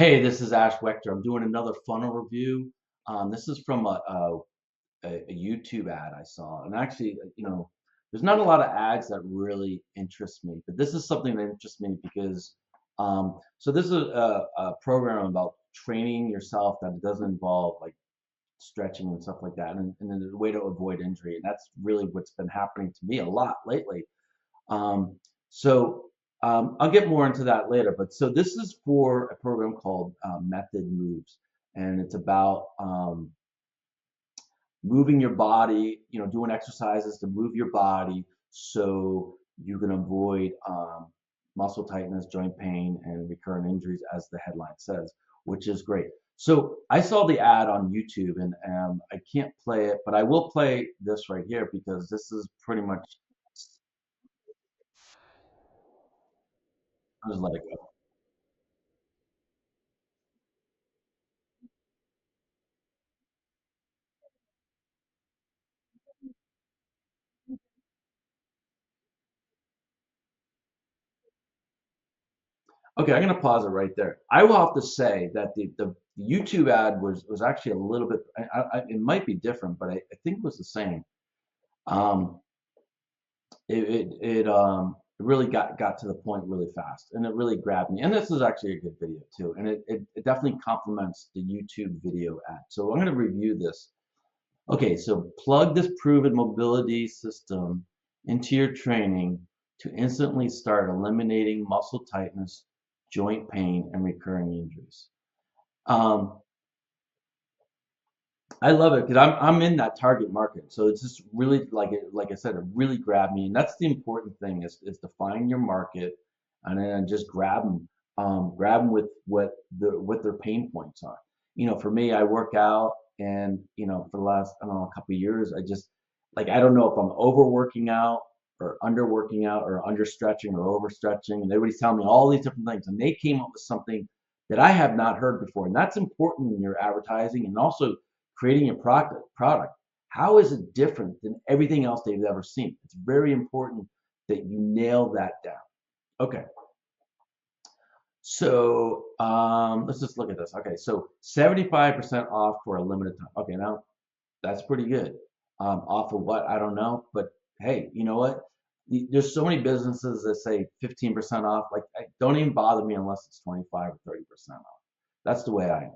Hey, this is Ash Wechter. I'm doing another funnel review. This is from a YouTube ad I saw. And actually, there's not a lot of ads that really interest me, but this is something that interests me because, so this is a program about training yourself that doesn't involve like stretching and stuff like that, and then a way to avoid injury. And that's really what's been happening to me a lot lately. Um, so I'll get more into that later. But so this is for a program called Method Moves, and it's about moving your body, doing exercises to move your body so you can avoid muscle tightness, joint pain, and recurrent injuries, as the headline says, which is great. So I saw the ad on YouTube, and I can't play it, but I will play this right here because this is pretty much. I'll just let it go. Okay, I'm gonna pause it right there. I will have to say that the YouTube ad was actually a little bit. It might be different, but I think it was the same. Um, it really got to the point really fast, and it really grabbed me. And this is actually a good video too, and it definitely complements the YouTube video ad. So I'm gonna review this. Okay, so plug this proven mobility system into your training to instantly start eliminating muscle tightness, joint pain, and recurring injuries. Um, I love it because I'm in that target market, so it's just really like I said, it really grabbed me, and that's the important thing is to find your market and then just grab them with what their pain points are. For me, I work out, and for the last I don't know a couple of years, I just like I don't know if I'm overworking out or underworking out or understretching or overstretching, and everybody's telling me all these different things, and they came up with something that I have not heard before, and that's important in your advertising and also creating your product. How is it different than everything else they've ever seen? It's very important that you nail that down. Okay, so let's just look at this. Okay, so 75% off for a limited time. Okay, now that's pretty good. Off of what? I don't know, but hey, you know what? There's so many businesses that say 15% off. Like, don't even bother me unless it's 25 or 30% off. That's the way I am.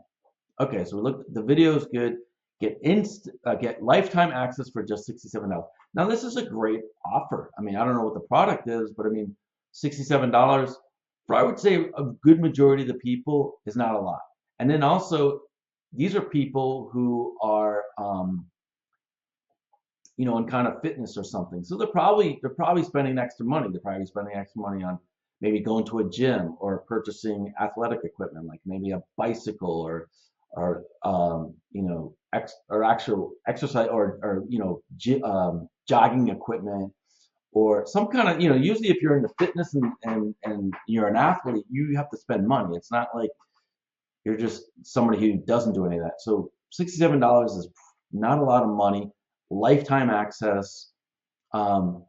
Okay, so we look. The video is good. Get lifetime access for just $67. Now this is a great offer. I mean, I don't know what the product is, but I mean, $67 for I would say a good majority of the people is not a lot. And then also, these are people who are in kind of fitness or something. So they're probably spending extra money. They're probably spending extra money on maybe going to a gym or purchasing athletic equipment, like maybe a bicycle or actual exercise or jogging equipment or some kind of usually if you're into fitness and you're an athlete, you have to spend money. It's not like you're just somebody who doesn't do any of that. So $67 is not a lot of money, lifetime access, um,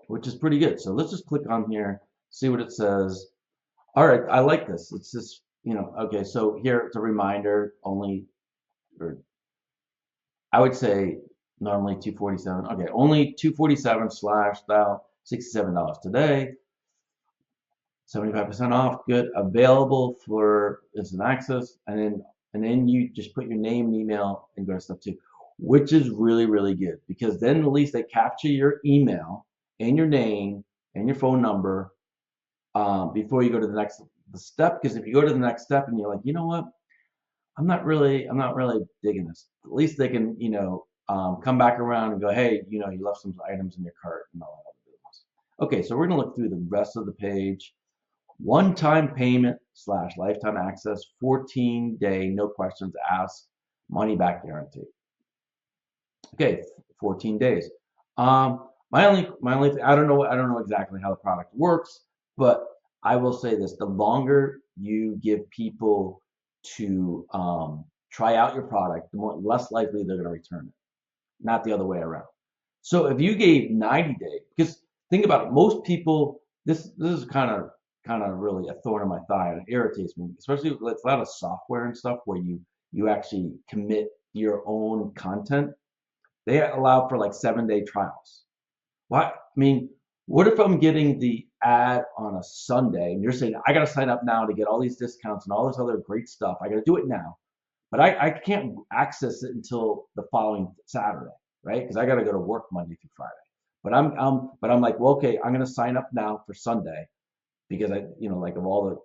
which is pretty good. So let's just click on here, see what it says. All right, I like this. It's just, okay, so here it's a reminder only, or I would say normally 247. Okay, only 247 slash thou $67 today. 75% off, good, available for instant access, and then you just put your name and email and go to step two, which is really, really good because then at least they capture your email and your name and your phone number before you go to the step. Because if you go to the next step and you're like, you know what, I'm not really digging this. At least they can, come back around and go, hey, you left some items in your cart and all that other business. Okay, so we're gonna look through the rest of the page. One-time payment slash lifetime access, 14-day, no questions asked, money back guarantee. Okay, 14 days. My only, I don't know exactly how the product works, but I will say this: the longer you give people to try out your product, the more less likely they're going to return it, not the other way around. So if you gave 90 days, because think about it, most people, this is kind of kind of really a thorn in my thigh, and it irritates me, especially with a lot of software and stuff where you actually commit your own content. They allow for like 7-day trials. Why? I mean, what if I'm getting the ad on a Sunday and you're saying I got to sign up now to get all these discounts and all this other great stuff? I got to do it now, but I can't access it until the following Saturday, right? Because I got to go to work Monday through Friday. But I'm like, well, okay, I'm gonna sign up now for Sunday because like of all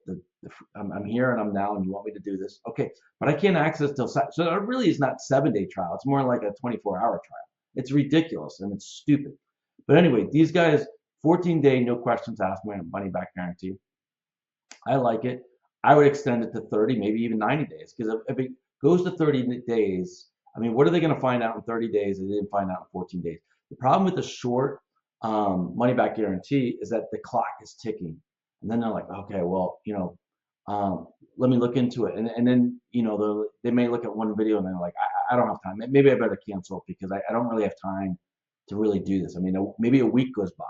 I'm here and I'm now and you want me to do this, okay, but I can't access till Saturday. So it really is not 7-day trial. It's more like a 24-hour trial. It's ridiculous and it's stupid. But anyway, these guys, 14-day, no questions asked, money back guarantee. I like it. I would extend it to 30, maybe even 90 days. Because if it goes to 30 days, I mean, what are they going to find out in 30 days that they didn't find out in 14 days? The problem with the short money back guarantee is that the clock is ticking. And then they're like, okay, well, let me look into it. And then, they may look at one video and they're like, I don't have time. Maybe I better cancel because I don't really have time to really do this. I mean, maybe a week goes by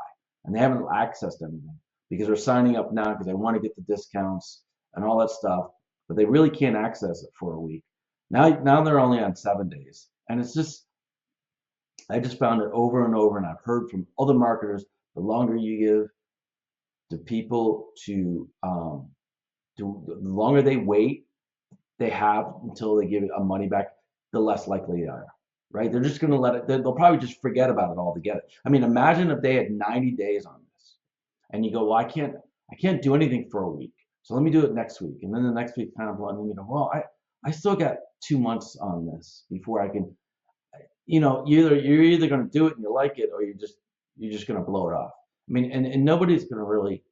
and they haven't accessed anything because they're signing up now because they want to get the discounts and all that stuff, but they really can't access it for a week. Now they're only on 7 days, and it's just I just found it over and over, and I've heard from other marketers. The longer you give to people the longer they wait, they have until they give a money back, the less likely they are. Right? They're just going to let it. They'll probably just forget about it altogether. I mean, imagine if they had 90 days on this, and you go, well, I can't do anything for a week, so let me do it next week, and then the next week kind of, and then you go, well, I still got 2 months on this before I can. You're either going to do it and you like it, or you're just going to blow it off. I mean, and nobody's going to really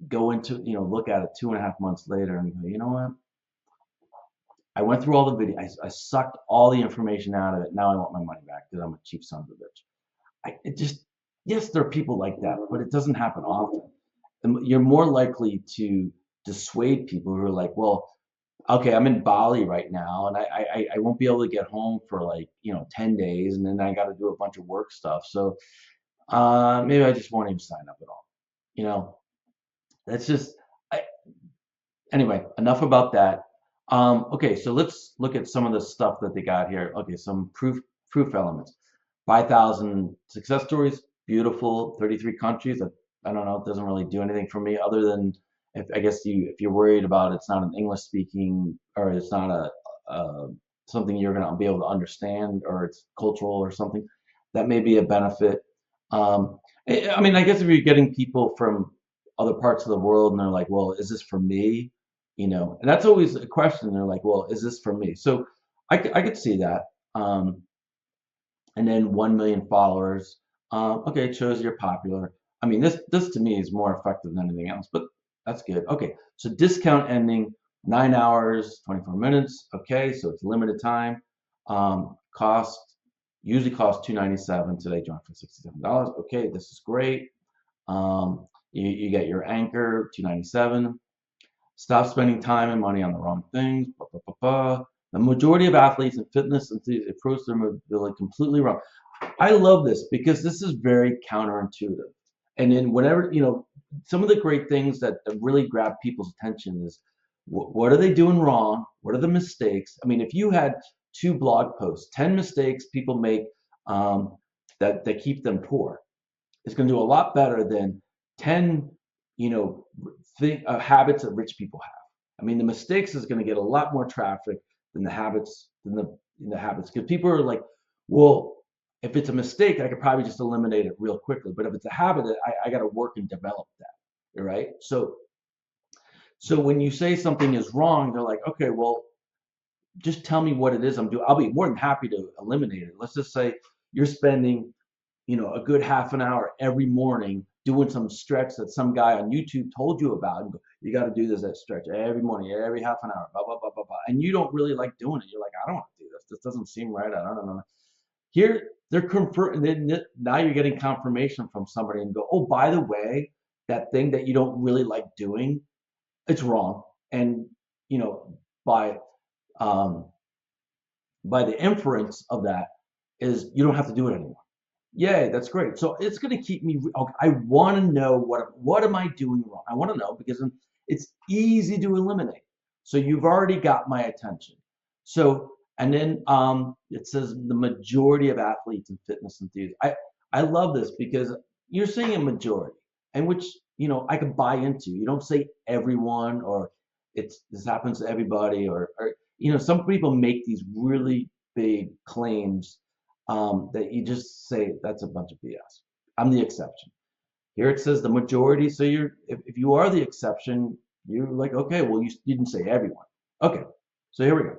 go into look at it 2.5 months later and go, you know what? I went through all the videos. I sucked all the information out of it. Now I want my money back because I'm a cheap son of a bitch. Yes, there are people like that, but it doesn't happen often. And you're more likely to dissuade people who are like, well, okay, I'm in Bali right now, and I won't be able to get home for like 10 days, and then I got to do a bunch of work stuff. So maybe I just won't even sign up at all. You know, that's just I, anyway. Enough about that. Okay, so let's look at some of the stuff that they got here. Okay, some proof elements. 5,000 success stories, beautiful. 33 countries. I don't know. It doesn't really do anything for me other than if you're worried about it's not an English speaking or it's not a something you're gonna be able to understand or it's cultural or something, that may be a benefit. I mean, I guess if you're getting people from other parts of the world and they're like, well, is this for me? And that's always a question. They're like, well, is this for me? So I could see that. And then 1 million followers. Okay, it shows you're popular. I mean, this to me is more effective than anything else, but that's good. Okay, so discount ending 9 hours, 24 minutes. Okay, so it's limited time. Cost usually costs $297. Today, joined for $67. Okay, this is great. You get your anchor, $297. Stop spending time and money on the wrong things. Blah, blah, blah, blah. The majority of athletes and fitness enthusiasts approach their mobility completely wrong. I love this because this is very counterintuitive. And then whenever, some of the great things that really grab people's attention is what are they doing wrong? What are the mistakes? I mean, if you had 2 blog posts, 10 mistakes people make that keep them poor, it's going to do a lot better than 10, habits that rich people have. I mean, the mistakes is going to get a lot more traffic than the habits, because people are like, well, if it's a mistake, I could probably just eliminate it real quickly. But if it's a habit, I got to work and develop that, right? So when you say something is wrong, they're like, okay, well, just tell me what it is I'm doing. I'll be more than happy to eliminate it. Let's just say you're spending a good half an hour every morning doing some stretch that some guy on YouTube told you about. And you got to do that stretch every morning, every half an hour, blah, blah, blah, blah, blah. And you don't really like doing it. You're like, I don't want to do this. This doesn't seem right. I don't know. Here, they're confirming. Now you're getting confirmation from somebody and go, oh, by the way, that thing that you don't really like doing, it's wrong. And, by by the inference of that is you don't have to do it anymore. Yay, that's great. So it's going to keep me. Okay, I want to know what am I doing wrong. I want to know because it's easy to eliminate. So you've already got my attention. So and then it says the majority of athletes and fitness enthusiasts. I love this because you're saying a majority, and which I can buy into. You don't say everyone or this happens to everybody or some people make these really big claims that you just say that's a bunch of BS. I'm the exception. Here it says the majority. So if you are the exception, you're like, okay, well, you didn't say everyone. Okay, so here we go.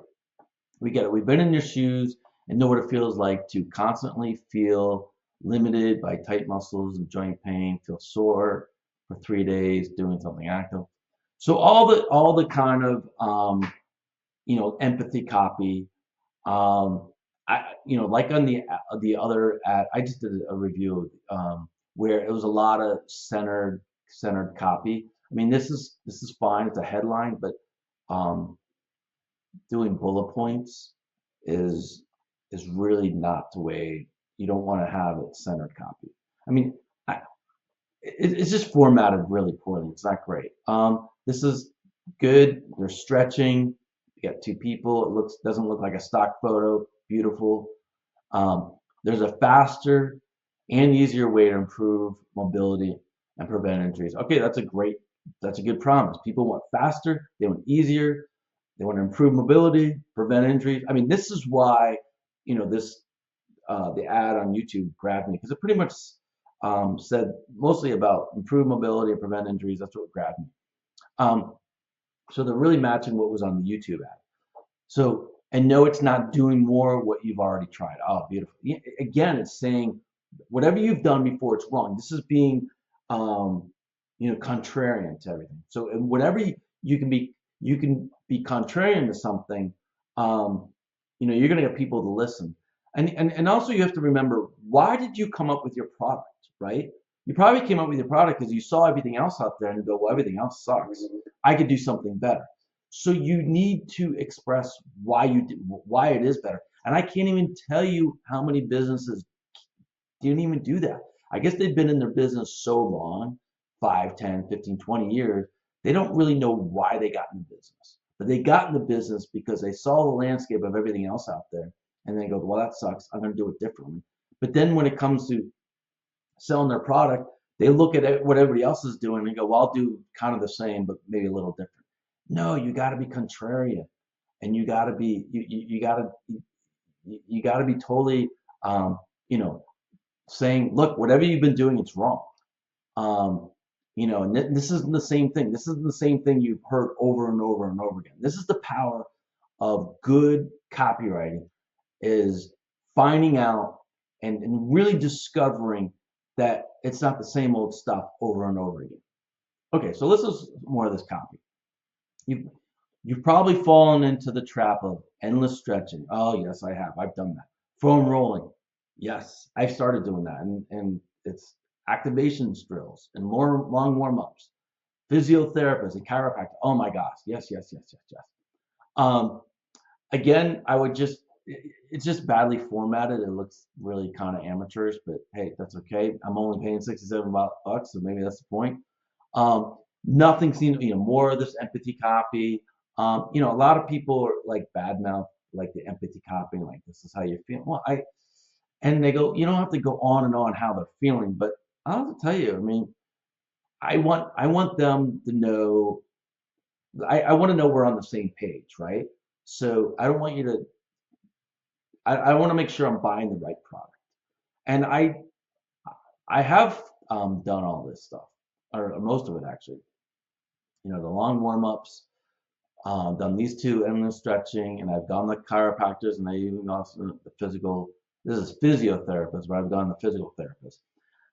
We get it. We've been in your shoes and know what it feels like to constantly feel limited by tight muscles and joint pain, feel sore for 3 days doing something active. So all the kind of empathy copy. Like on the other ad, I just did a review where it was a lot of centered copy. I mean, this is fine. It's a headline, but um, doing bullet points is is really not the way you don't want to have it centered copy. I mean, I, it's just formatted really poorly. It's not great. This is good. They're stretching. You got two people. It doesn't look like a stock photo. Beautiful. There's a faster and easier way to improve mobility and prevent injuries. Okay, that's a good promise. People want faster. They want easier. They want to improve mobility, prevent injuries. I mean, this is why, this the ad on YouTube grabbed me because it pretty much said mostly about improve mobility and prevent injuries. That's what grabbed me. Um, so they're really matching what was on the YouTube ad. So, and no, it's not doing more what you've already tried. Oh, beautiful. Again, it's saying whatever you've done before, it's wrong. This is being, contrarian to everything. So, and whatever you can be contrarian to something. You're going to get people to listen. And also you have to remember, why did you come up with your product, right? You probably came up with your product because you saw everything else out there and go, well, everything else sucks. I could do something better. So you need to express why it is better. And I can't even tell you how many businesses didn't even do that. I guess they've been in their business so long, 5, 10, 15, 20 years, they don't really know why they got in the business. But they got in the business because they saw the landscape of everything else out there and they go, well, that sucks. I'm going to do it differently. But then when it comes to selling their product, they look at what everybody else is doing and go, well, I'll do kind of the same, but maybe a little different. No, you got to be contrarian, and you got to be you got to be totally you know saying, look, whatever you've been doing, it's wrong. Um, and this isn't the same thing. This isn't the same thing you've heard over and over and over again. This is the power of good copywriting is finding out and really discovering that it's not the same old stuff over and over again. Okay, so let's do more of this copy. You've, you've probably fallen into the trap of endless stretching. Oh, yes, I have. I've done that. Foam rolling. Yes, I've started doing that. And it's activations drills and long warm-ups. Physiotherapists and chiropractor. Oh my gosh. Yes, yes, yes, yes, yes. Um, Again, it's just badly formatted. It looks really kind of amateurish, but hey, that's okay. I'm only paying 67 bucks, so maybe that's the point. Nothing seems, more of this empathy copy. A lot of people are like badmouth, like the empathy copy, like this is how you feel. Well, and they go, you don't have to go on and on how they're feeling, but I'll have to tell you, I mean, I want them to know, I want to know we're on the same page, right? So I don't want you to, I want to make sure I'm buying the right product. And I have done all this stuff, or most of it actually. The long warm-ups, done these two endless stretching, and I've gone to chiropractors, and I even gone to the physical. This is physiotherapist, but I've gone to physical therapist,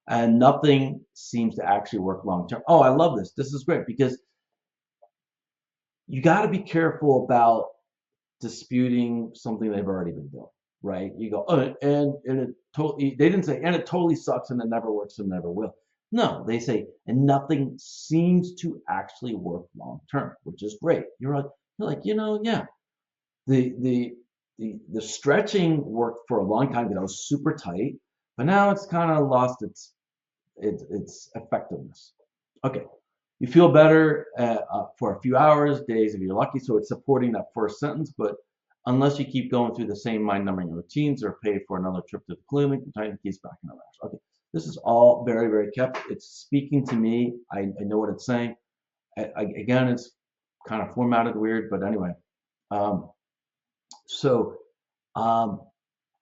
and nothing seems to actually work long term. Oh, I love this. This is great because you got to be careful about disputing something they've already been doing, right? You go, oh, and it totally. They didn't say, and it totally sucks, and it never works, and never will. No, they say, and nothing seems to actually work long term, which is great. You're like, yeah, the the stretching worked for a long time because I was super tight. but now it's kind of lost its effectiveness. Okay, you feel better for a few hours, days if you're lucky. So it's supporting that first sentence, but unless you keep going through the same mind-numbing routines or pay for another trip to the clinic, the titan keeps back in the rash. Okay, this is all very, very kept. It's speaking to me. I know what it's saying. Again, it's kind of formatted weird, but anyway. Um, so um,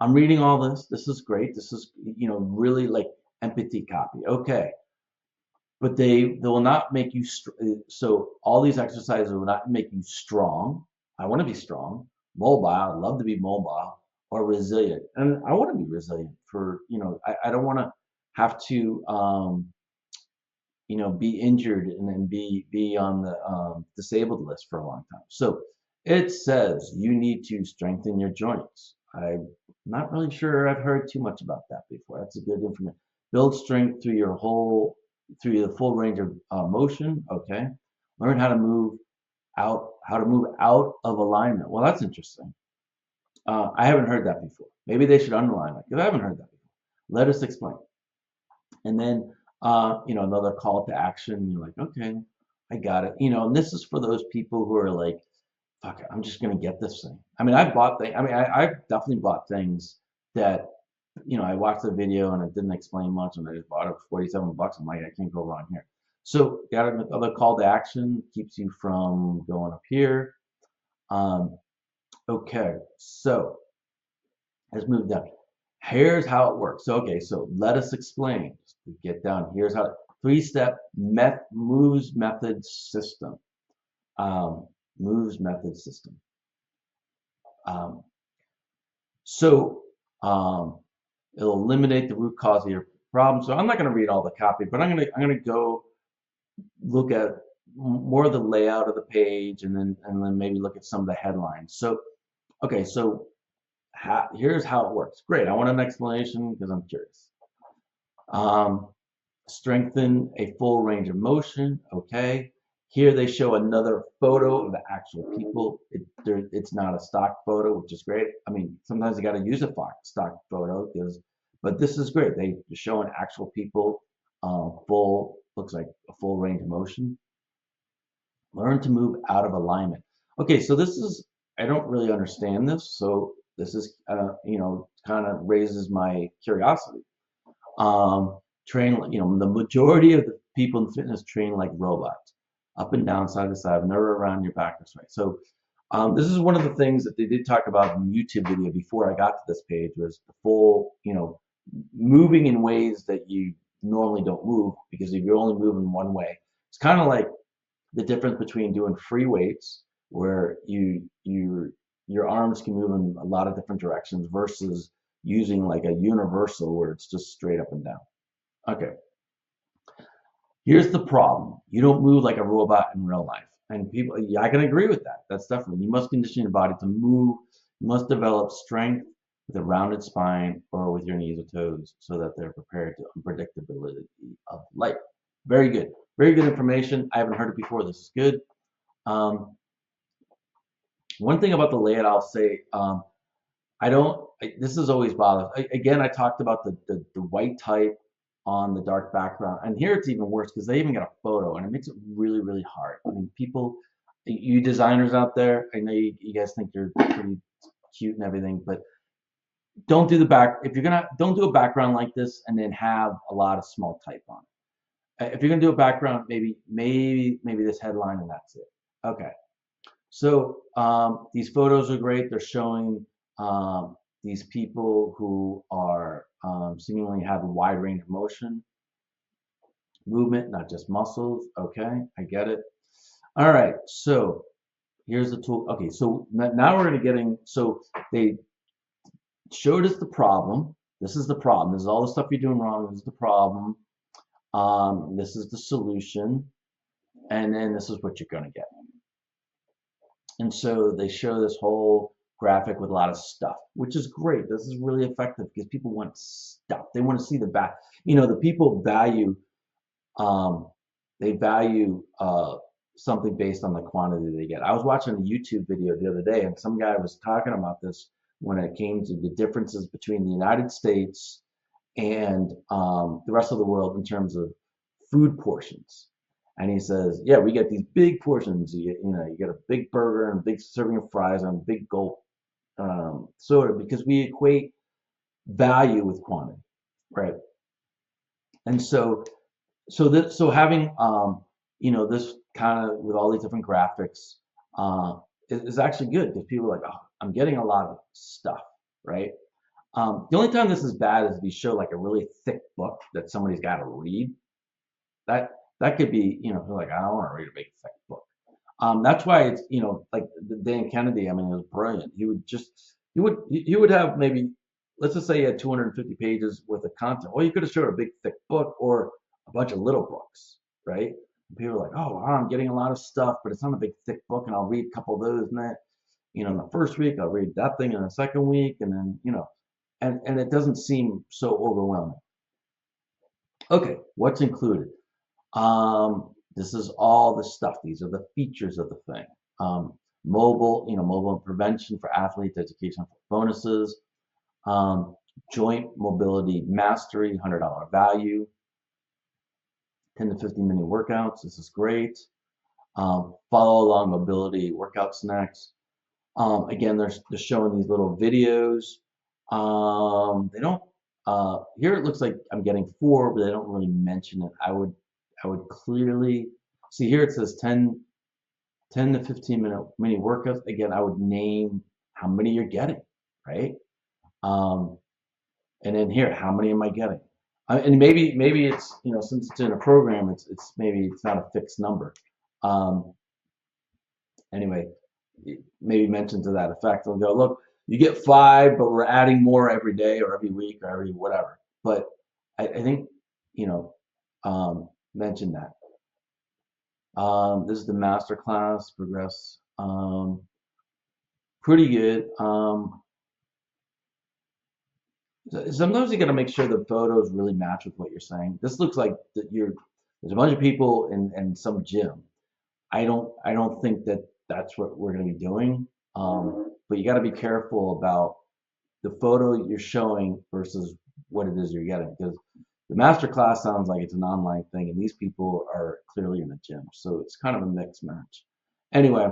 I'm reading all this. This is great. This is, really like empathy copy. Okay. But they will not make you, so all these exercises will not make you strong. I want to be strong, mobile. I'd love to be mobile or resilient. And I want to be resilient for, I don't want to have to, be injured and then be on the disabled list for a long time. So it says you need to strengthen your joints. I'm not really sure I've heard too much about that before. That's a good information. Build strength through the full range of motion. Okay. Learn how to move out of alignment. Well, that's interesting. I haven't heard that before. Maybe they should underline it because I haven't heard that before. Let us explain. And then, another call to action. You're like, okay, I got it. And this is for those people who are like, fuck it, I'm just gonna get this thing. I mean, I've bought things. I mean, I've definitely bought things that, I watched the video and it didn't explain much, and I just bought it for 47 bucks. I'm like, I can't go wrong here. So, got another call to action keeps you from going up here. Okay, so let's move down. Here's how it works. So, okay, so let us explain. Get down. Here's how three-step moves method system. Moves method system. Um, so it'll eliminate the root cause of your problem. So I'm not going to read all the copy, but I'm going to go look at more of the layout of the page, and then maybe look at some of the headlines. So okay, so here's how it works. Great. I want an explanation because I'm curious. Strengthen a full range of motion. Okay. Here they show another photo of the actual people. It's not a stock photo, which is great. I mean, sometimes you got to use a stock photo but this is great. They're showing actual people, looks like a full range of motion. Learn to move out of alignment. Okay, so I don't really understand this. So this is, kind of raises my curiosity. Train, the majority of the people in fitness train like robots, up and down, side to side, never around your back this way. So this is one of the things that they did talk about in the YouTube video before I got to this page, was the full, moving in ways that you normally don't move, because if you're only moving one way, it's kind of like the difference between doing free weights, where your arms can move in a lot of different directions, versus using like a universal where it's just straight up and down. Okay. Here's the problem. You don't move like a robot in real life. And people, yeah, I can agree with that. That's definitely, you must condition your body to move. You must develop strength with a rounded spine or with your knees or toes so that they're prepared to unpredictability of life. Very good. Very good information. I haven't heard it before. This is good. One thing about the layout, I'll say, this is always bothered. Again, I talked about the white type on the dark background, and here it's even worse because they even got a photo, and it makes it really, really hard. I mean, people, you designers out there, I know you guys think you're pretty cute and everything, but don't do don't do a background like this and then have a lot of small type on it. If you're gonna do a background, maybe this headline and that's it. Okay. So these photos are great. They're showing these people who are seemingly have a wide range of movement, not just muscles. Okay, I get it. All right, so here's the tool. Okay, so now we're so they showed us the problem. This is the problem. This is all the stuff you're doing wrong. This is the problem. This is the solution. And then this is what you're going to get. And so they show this whole graphic with a lot of stuff, which is great. This is really effective because people want stuff. They want to see the back. The people value, they value something based on the quantity they get. I was watching a YouTube video the other day, and some guy was talking about this when it came to the differences between the United States and the rest of the world in terms of food portions. And he says, yeah, we get these big portions. You get a big burger and a big serving of fries and a big gulp soda because we equate value with quantity, right? And so having this kind of with all these different graphics is actually good because people are like, oh, I'm getting a lot of stuff, right? The only time this is bad is if you show like a really thick book that somebody's got to read. That could be, like, I don't want to read a big thick book. That's why it's, like Dan Kennedy, I mean, it was brilliant. He would have maybe, let's just say he had 250 pages worth of content. Well, you could have showed a big thick book or a bunch of little books, right? And people are like, oh, wow, I'm getting a lot of stuff, but it's not a big thick book, and I'll read a couple of those, and that, in the first week, I'll read that thing in the second week, and then, and it doesn't seem so overwhelming. Okay, what's included? This is all the stuff. These are the features of the thing. Mobile prevention for athletes, education for bonuses, joint mobility mastery, $100 value, 10 to 15 minute workouts. This is great. Follow along mobility workout snacks. Again, they're showing these little videos. They don't. Here it looks like I'm getting 4, but they don't really mention it. I would clearly see here it says 10 to 15 minute mini workouts. Again, I would name how many you're getting, right? And then here, how many am I getting? And maybe it's, since it's in a program, it's maybe it's not a fixed number. Anyway, maybe mention to that effect. They'll go, look, you get 5, but we're adding more every day or every week or every whatever. But I think, mention that. This is the master class, progress. Pretty good. Sometimes you got to make sure the photos really match with what you're saying. This looks like that there's a bunch of people in some gym. I don't think that that's what we're going to be doing. But you got to be careful about the photo you're showing versus what it is you're getting, because the master class sounds like it's an online thing, and these people are clearly in the gym, so it's kind of a mixed match. Anyway,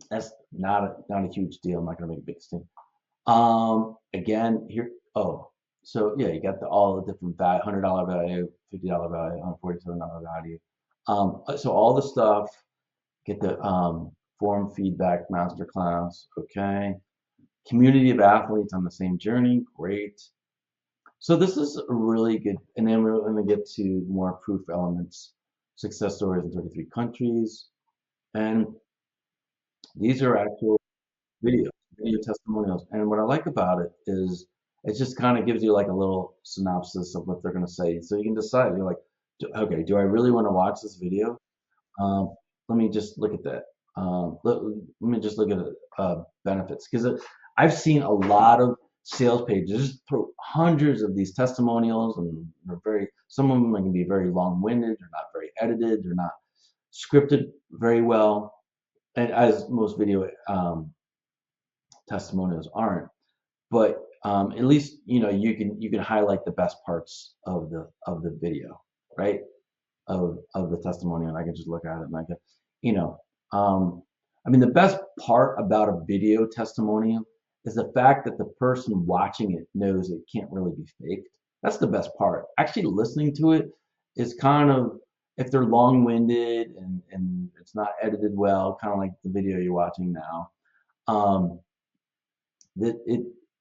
that's not a huge deal. I'm not going to make a big stink. Again, here, oh, so yeah, you got all the different value, $100 value, $50 value, $47 value. So all the stuff, get the form feedback masterclass, okay. Community of athletes on the same journey, great. So this is really good, and then we're going to get to more proof elements, success stories in 33 countries, and these are actual video testimonials. And what I like about it is it just kind of gives you like a little synopsis of what they're going to say, so you can decide. You're like, okay, do I really want to watch this video? Let me just look at that. Let me just look at benefits, because I've seen a lot of sales pages just throw hundreds of these testimonials, and some of them can be very long-winded. They're not very edited. They're not scripted very well, and as most video testimonials aren't. But at least you can highlight the best parts of the video, right? Of the testimonial, and I can just look at it and I can, I mean, the best part about a video testimonial is the fact that the person watching it knows it can't really be faked. That's the best part. Actually listening to it is kind of, if they're long-winded and it's not edited well, kind of like the video you're watching now, that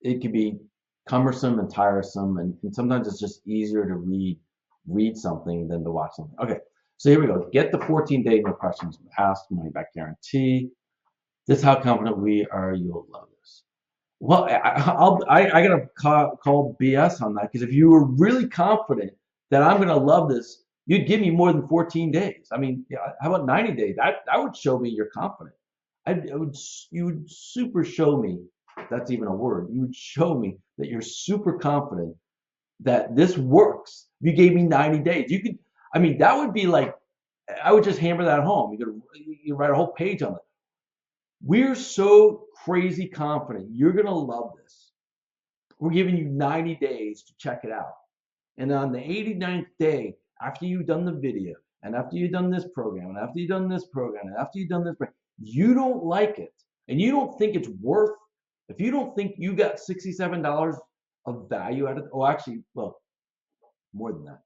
it can be cumbersome and tiresome, and sometimes it's just easier to read something than to watch something. Okay, so here we go. Get the 14-day no questions asked money back guarantee. This is how confident we are you'll love this. Well, I gotta call BS on that, because if you were really confident that I'm gonna love this, you'd give me more than 14 days. I mean, yeah, how about 90 days? That would show me you're confident. You would super show me, if that's even a word. You would show me that you're super confident that this works. If you gave me 90 days, you could. I mean, that would be like, I would just hammer that home. You write a whole page on it. We're so crazy confident you're gonna love this We're giving you 90 days to check it out. And on the 89th day, after you've done the video, and after you've done this program, and after you've done this program, and after you've done this program, you don't like it, and you don't think it's worth, if you don't think you got $67 of value out of it, oh, actually, well, more than that.